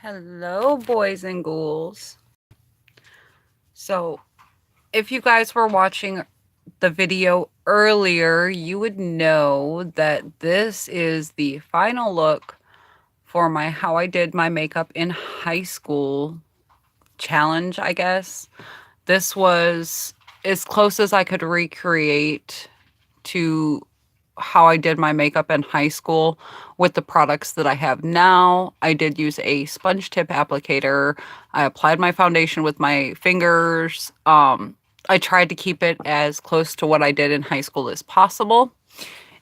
Hello, boys and ghouls. So, if you guys were watching the video earlier, you would know that this is the final look for my how I did my makeup in high school challenge, I guess. This was as close as I could recreate to how I did my makeup in high school with the products that I have now. I did use a sponge tip applicator. I applied my foundation with my fingers. I tried to keep it as close to what I did in high school as possible.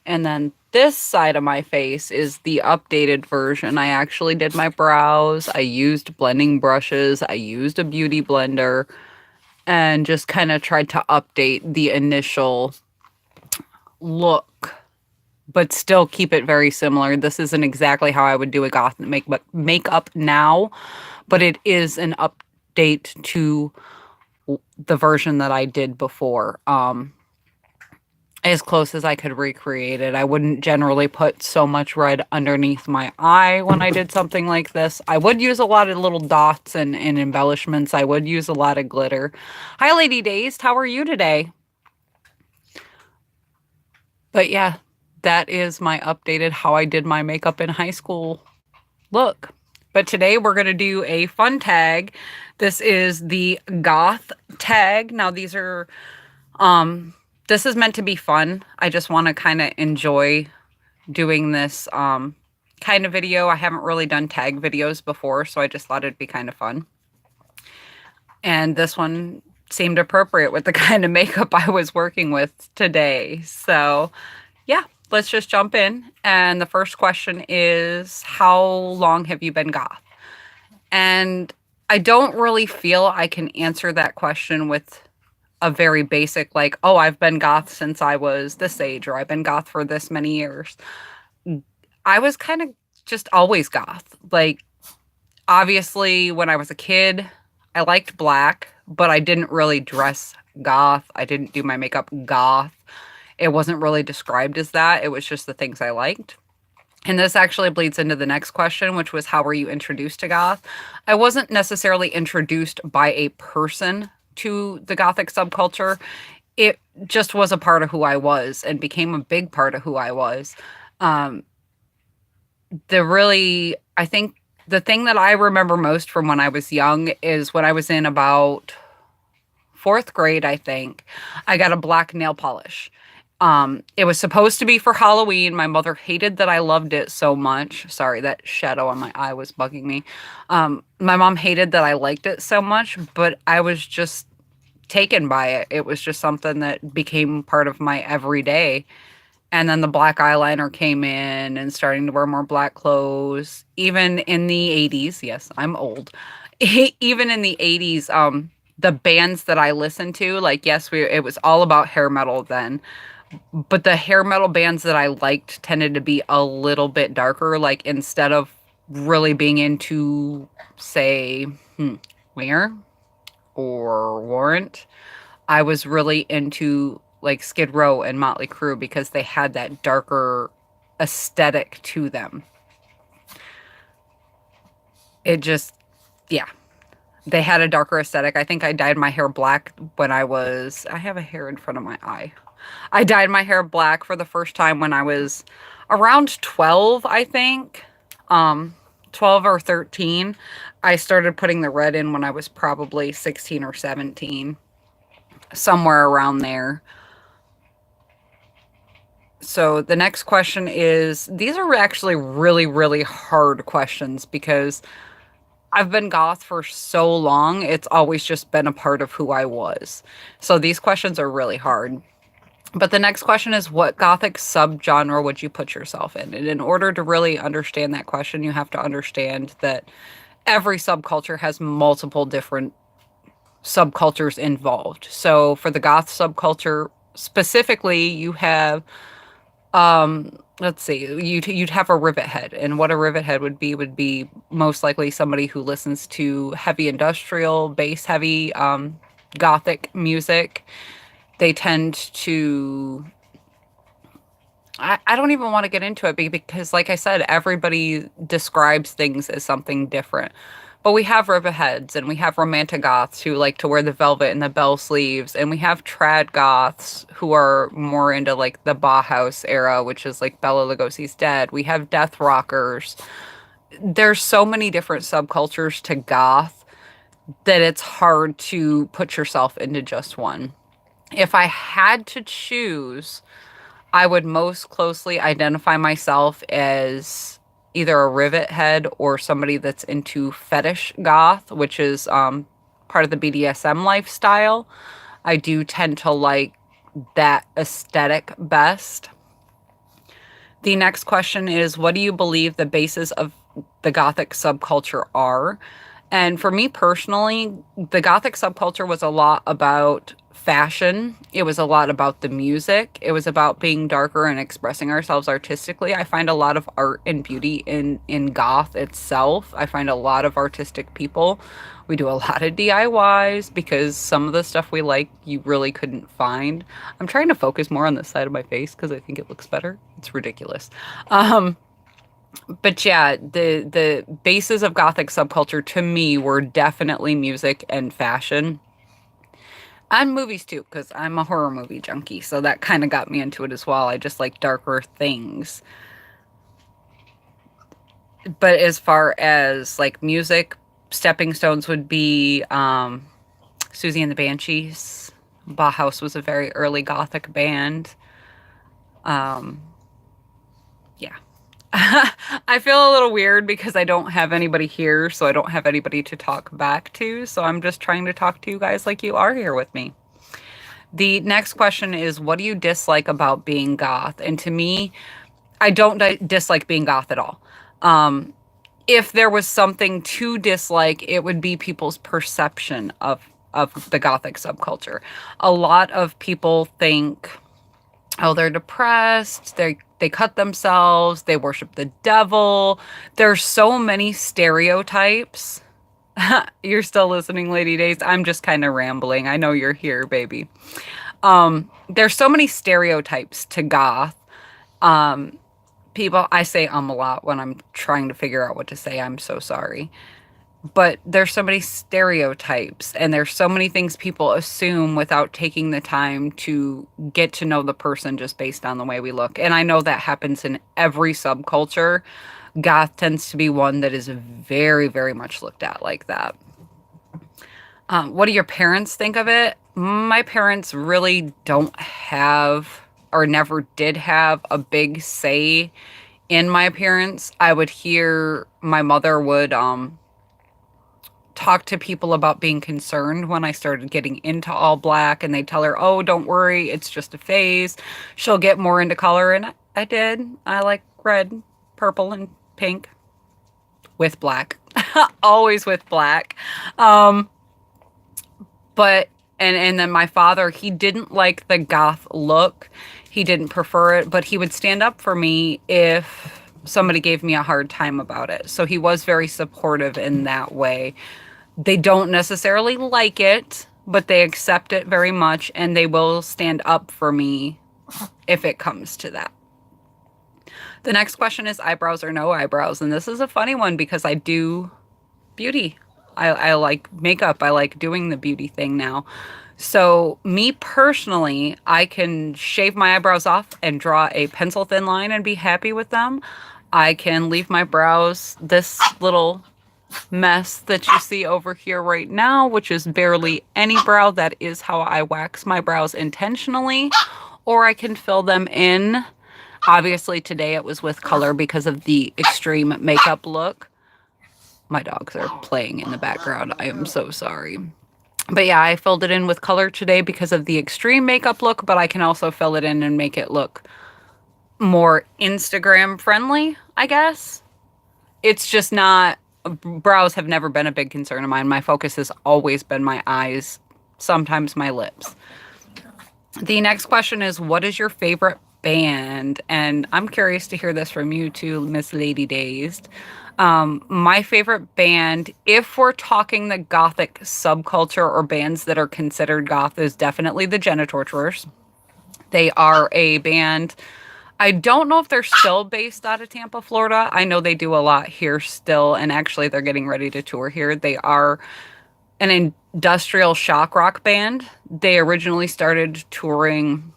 And then this side of my face is the updated version. I actually did my brows. I used blending brushes. I used a beauty blender and just kind of tried to update the initial look but still keep it very similar. This isn't exactly how I would do a goth makeup now, but it is an update to the version that I did before. As close as I could recreate it. I wouldn't generally put so much red underneath my eye when I did something like this. I would use a lot of little dots and embellishments. I would use a lot of glitter. Hi, Lady Dazed. How are you today? But yeah, that is my updated how I did my makeup in high school look. But today we're going to do a fun tag. This is the Goth tag. Now this is meant to be fun. I just want to kind of enjoy doing this kind of video. I haven't really done tag videos before, so I just thought it'd be kind of fun. And this one seemed appropriate with the kind of makeup I was working with today. So yeah, let's just jump in. And the first question is, how long have you been goth? And I don't really feel I can answer that question with a very basic, like, oh, I've been goth since I was this age, or I've been goth for this many years. I was kind of just always goth. Like, obviously, when I was a kid, I liked black, but I didn't really dress goth. I didn't do my makeup goth. It wasn't really described as that. It was just the things I liked. And this actually bleeds into the next question, which was, how were you introduced to goth? I wasn't necessarily introduced by a person to the gothic subculture. It just was a part of who I was and became a big part of who I was. Um, I think the thing that I remember most from when I was young is when I was in about fourth grade, I think, I got a black nail polish. It was supposed to be for Halloween. My mother hated that I loved it so much. Sorry, that shadow on my eye was bugging me. My mom hated that I liked it so much, but I was just taken by it. It was just something that became part of my everyday. And then the black eyeliner came in and starting to wear more black clothes. Even in the 80s, yes, I'm old. Even in the 80s, the bands that I listened to, like, yes, it was all about hair metal then, but the hair metal bands that I liked tended to be a little bit darker. Like, instead of really being into, say, Winger or Warrant, I was really into like Skid Row and Motley Crue because they had that darker aesthetic to them. It just, yeah, they had a darker aesthetic. I think I dyed my hair black when I have a hair in front of my eye. I dyed my hair black for the first time when I was around 12, I think. 12 or 13. I started putting the red in when I was probably 16 or 17, somewhere around there. So the next question is, these are actually really, really hard questions because I've been goth for so long. It's always just been a part of who I was. So these questions are really hard. But the next question is, what gothic subgenre would you put yourself in? And in order to really understand that question, you have to understand that every subculture has multiple different subcultures involved. So for the goth subculture specifically, you have let's see, you'd have a rivet head, and what a rivet head would be most likely somebody who listens to heavy industrial, bass heavy, gothic music. They tend to I don't even want to get into it because, like I said, everybody describes things as something different. But we have rivetheads and we have romantic goths who like to wear the velvet and the bell sleeves, and we have trad goths who are more into like the Bauhaus era, which is like Bela Lugosi's Dead. We have death rockers. There's so many different subcultures to goth that it's hard to put yourself into just one. If I had to choose, I would most closely identify myself as either a rivet head or somebody that's into fetish goth, which is part of the BDSM lifestyle. I do tend to like that aesthetic best. The next question is, what do you believe the basis of the Gothic subculture are? And for me personally, the Gothic subculture was a lot about fashion. It was a lot about the music. It was about being darker and expressing ourselves artistically. I find a lot of art and beauty in goth itself. I find a lot of artistic people. We do a lot of DIYs because some of the stuff we like you really couldn't find. I'm trying to focus more on this side of my face because I think it looks better. It's ridiculous. But yeah, the bases of Gothic subculture to me were definitely music and fashion. And movies too, because I'm a horror movie junkie, so that kind of got me into it as well. I just like darker things. But as far as like music, stepping stones would be Susie and the Banshees. Bauhaus was a very early Gothic band. Um, yeah. I feel a little weird because I don't have anybody here, so I don't have anybody to talk back to. So I'm just trying to talk to you guys like you are here with me. The next question is, what do you dislike about being goth? And to me, I don't dislike being goth at all. If there was something to dislike, it would be people's perception of the Gothic subculture. A lot of people think, oh, they're depressed, they cut themselves, they worship the devil. There's so many stereotypes. You're still listening, Lady Days. I'm just kind of rambling. I know you're here, baby. There's so many stereotypes to goth. People, I say a lot when I'm trying to figure out what to say. I'm so sorry. But there's so many stereotypes and there's so many things people assume without taking the time to get to know the person just based on the way we look. And I know that happens in every subculture. Goth tends to be one that is very, very much looked at like that. What do your parents think of it? My parents really don't have or never did have a big say in my appearance. I would hear my mother would talk to people about being concerned when I started getting into all black, and they'd tell her, oh, don't worry, it's just a phase. She'll get more into color, and I did. I like red, purple, and pink with black. Always with black. But and then my father, he didn't like the goth look. He didn't prefer it, but he would stand up for me if somebody gave me a hard time about it. So he was very supportive in that way. They don't necessarily like it, but they accept it very much, and they will stand up for me if it comes to that. The next question is eyebrows or no eyebrows, and this is a funny one because I do beauty. I like makeup. I like doing the beauty thing now. So me personally, I can shave my eyebrows off and draw a pencil thin line and be happy with them. I can leave my brows this little mess that you see over here right now, which is barely any brow. That is how I wax my brows intentionally, or I can fill them in. Obviously today it was with color because of the extreme makeup look. My dogs are playing in the background. I am so sorry. But yeah, I filled it in with color today because of the extreme makeup look, but I can also fill it in and make it look more Instagram friendly, I guess. It's just not, brows have never been a big concern of mine. My focus has always been my eyes, sometimes my lips. The next question is, what is your favorite band? And I'm curious to hear this from you too, Miss Lady Dazed. My favorite band, if we're talking the Gothic subculture or bands that are considered goth, is definitely the Genitorturers. They are a band I don't know if they're still based out of Tampa, Florida. I know they do a lot here still, and actually they're getting ready to tour here. They are an industrial shock rock band. They originally started touring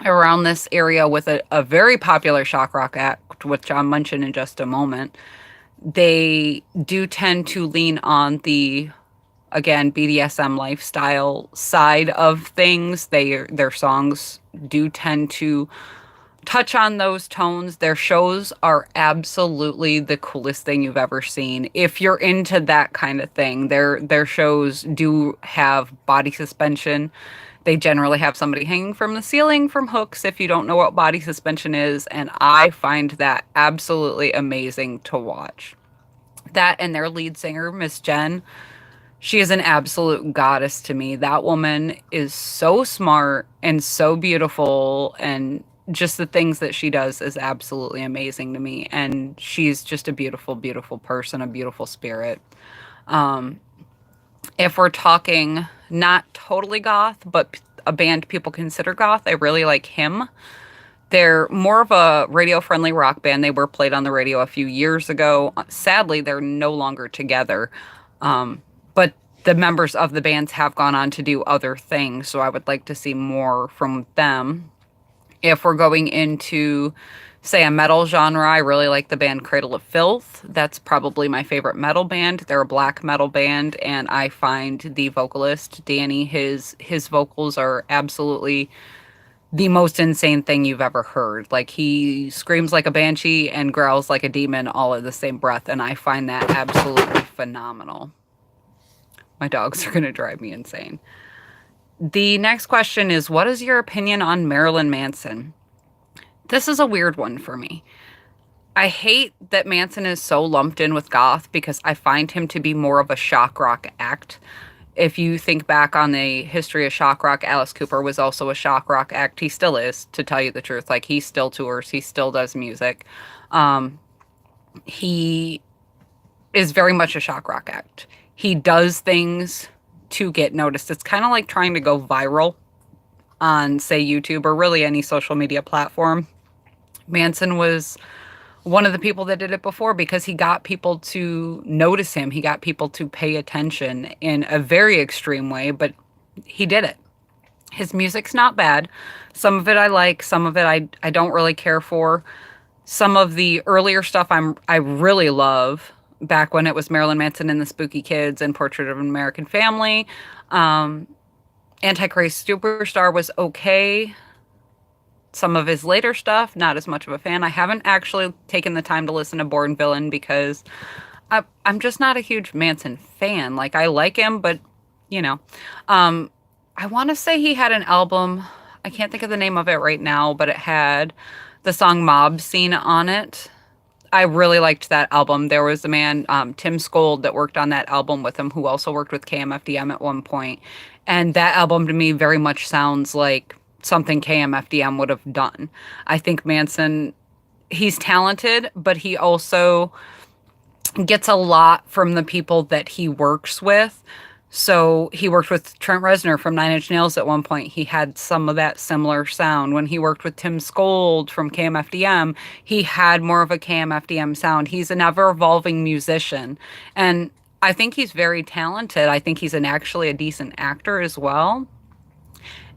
around this area with a very popular shock rock act, which I'll mention in just a moment. They do tend to lean on the, again, BDSM lifestyle side of things. Their songs do tend to touch on those tones. Their shows are absolutely the coolest thing you've ever seen. If you're into that kind of thing, their shows do have body suspension. They generally have somebody hanging from the ceiling from hooks if you don't know what body suspension is, and I find that absolutely amazing to watch. That and their lead singer, Miss Jen, she is an absolute goddess to me. That woman is so smart and so beautiful, and just the things that she does is absolutely amazing to me. And she's just a beautiful, beautiful person, a beautiful spirit. Um, if we're talking not totally goth, but a band people consider goth, I really like Him. They're more of a radio friendly rock band. They were played on the radio a few years ago. Sadly, they're no longer together. But the members of the bands have gone on to do other things, so I would like to see more from them. If we're going into, say, a metal genre, I really like the band Cradle of Filth. That's probably my favorite metal band. They're a black metal band, and I find the vocalist, Danny, his vocals are absolutely the most insane thing you've ever heard. Like, he screams like a banshee and growls like a demon all in the same breath, and I find that absolutely phenomenal. My dogs are going to drive me insane. The next question is, what is your opinion on Marilyn Manson? This is a weird one for me. I hate that Manson is so lumped in with goth because I find him to be more of a shock rock act. If you think back on the history of shock rock, Alice Cooper was also a shock rock act. He still is, to tell you the truth. Like, he still tours, he still does music. He is very much a shock rock act. He does things to get noticed. It's kind of like trying to go viral on, say, YouTube or really any social media platform. Manson was one of the people that did it before because he got people to notice him. He got people to pay attention in a very extreme way, but he did it. His music's not bad. Some of it I like, some of it I don't really care for. Some of the earlier stuff I really love, back when it was Marilyn Manson and the Spooky Kids and Portrait of an American Family. Antichrist Superstar was okay. Some of his later stuff, not as much of a fan. I haven't actually taken the time to listen to Born Villain because I'm just not a huge Manson fan. Like, I like him, but, you know. I want to say he had an album. I can't think of the name of it right now, but it had the song Mob Scene on it. I really liked that album. There was a man, Tim Skold, that worked on that album with him, who also worked with KMFDM at one point. And that album to me very much sounds like something KMFDM would have done. I think Manson, he's talented, but he also gets a lot from the people that he works with. So he worked with Trent Reznor from Nine Inch Nails at one point. He had some of that similar sound. When he worked with Tim Skold from KMFDM, he had more of a KMFDM sound. He's an ever-evolving musician. And I think he's very talented. I think he's actually a decent actor as well.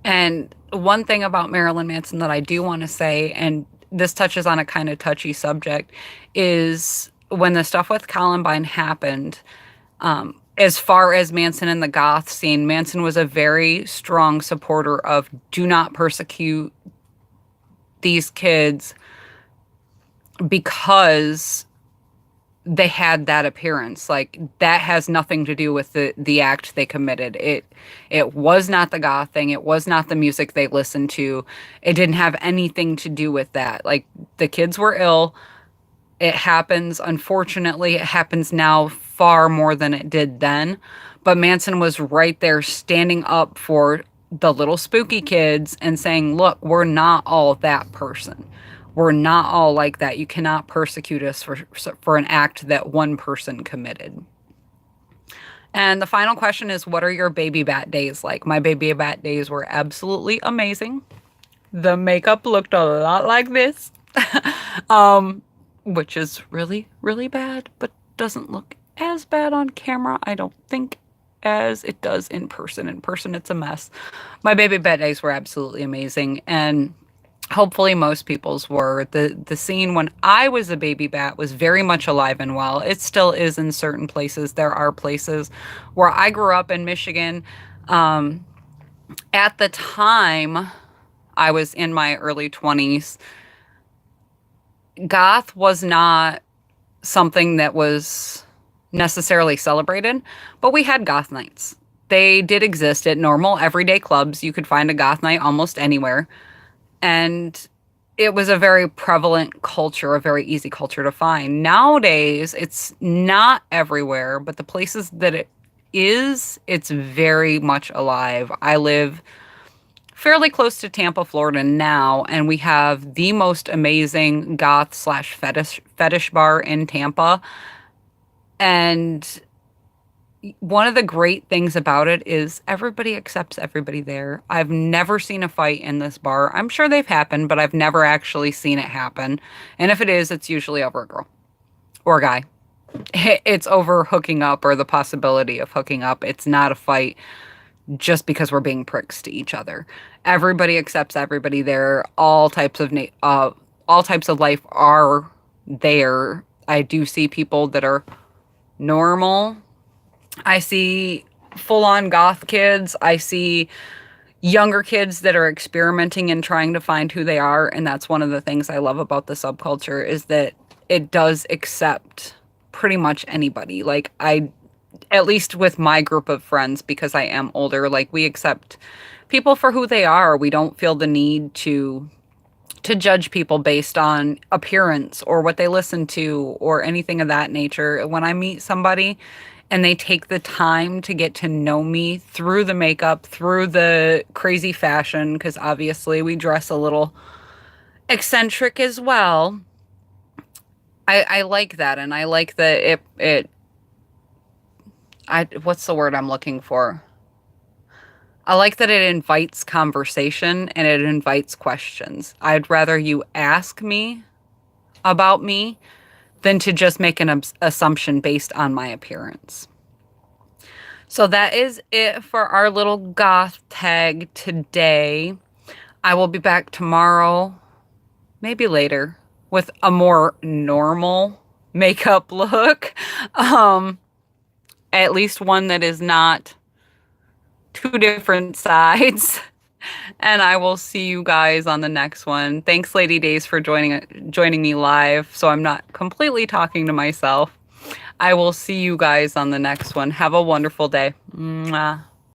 And one thing about Marilyn Manson that I do want to say, and this touches on a kind of touchy subject, is when the stuff with Columbine happened, as far as Manson and the goth scene, Manson was a very strong supporter of do not persecute these kids because they had that appearance. Like, that has nothing to do with the act they committed. It was not the goth thing. It was not the music they listened to. It didn't have anything to do with that. Like, the kids were ill. It happens. Unfortunately, it happens now far more than it did then. But Manson was right there standing up for the little spooky kids and saying, look, we're not all that person. We're not all like that. You cannot persecute us for an act that one person committed. And the final question is, what are your baby bat days like? My baby bat days were absolutely amazing. The makeup looked a lot like this. um, which is really, really bad, but doesn't look as bad on camera, I don't think, as it does in person. In person, it's a mess. My baby bed days were absolutely amazing, and hopefully most people's were. The scene when I was a baby bat was very much alive and well. It still is in certain places. There are places where I grew up in Michigan. Um, at the time, I was in my early 20s. Goth was not something that was necessarily celebrated, but we had goth nights. They did exist at normal everyday clubs. You could find a goth night almost anywhere. And it was a very prevalent culture, a very easy culture to find. Nowadays, it's not everywhere, but the places that it is, it's very much alive. I live fairly close to Tampa, Florida now, and we have the most amazing goth slash fetish bar in Tampa. And one of the great things about it is everybody accepts everybody there. I've never seen a fight in this bar. I'm sure they've happened, but I've never actually seen it happen. And if it is, it's usually over a girl or a guy. It's over hooking up or the possibility of hooking up. It's not a fight just because we're being pricks to each other. Everybody accepts everybody there. All types of life are there. I do see people that are normal. I see full on goth kids. I see younger kids that are experimenting and trying to find who they are. And that's one of the things I love about the subculture is that it does accept pretty much anybody. Like, at least with my group of friends, because I am older, like, we accept people for who they are. We don't feel the need to judge people based on appearance or what they listen to or anything of that nature. When I meet somebody and they take the time to get to know me through the makeup, through the crazy fashion, because obviously we dress a little eccentric as well. I like that, and I like that what's the word I'm looking for? I like that it invites conversation and it invites questions. I'd rather you ask me about me than to just make an assumption based on my appearance. So that is it for our little goth tag today. I will be back tomorrow, maybe later, with a more normal makeup look. Um, at least one that is not two different sides. And I will see you guys on the next one. Thanks, Lady Days, for joining me live, so I'm not completely talking to myself. I will see you guys on the next one. Have a wonderful day. Mwah.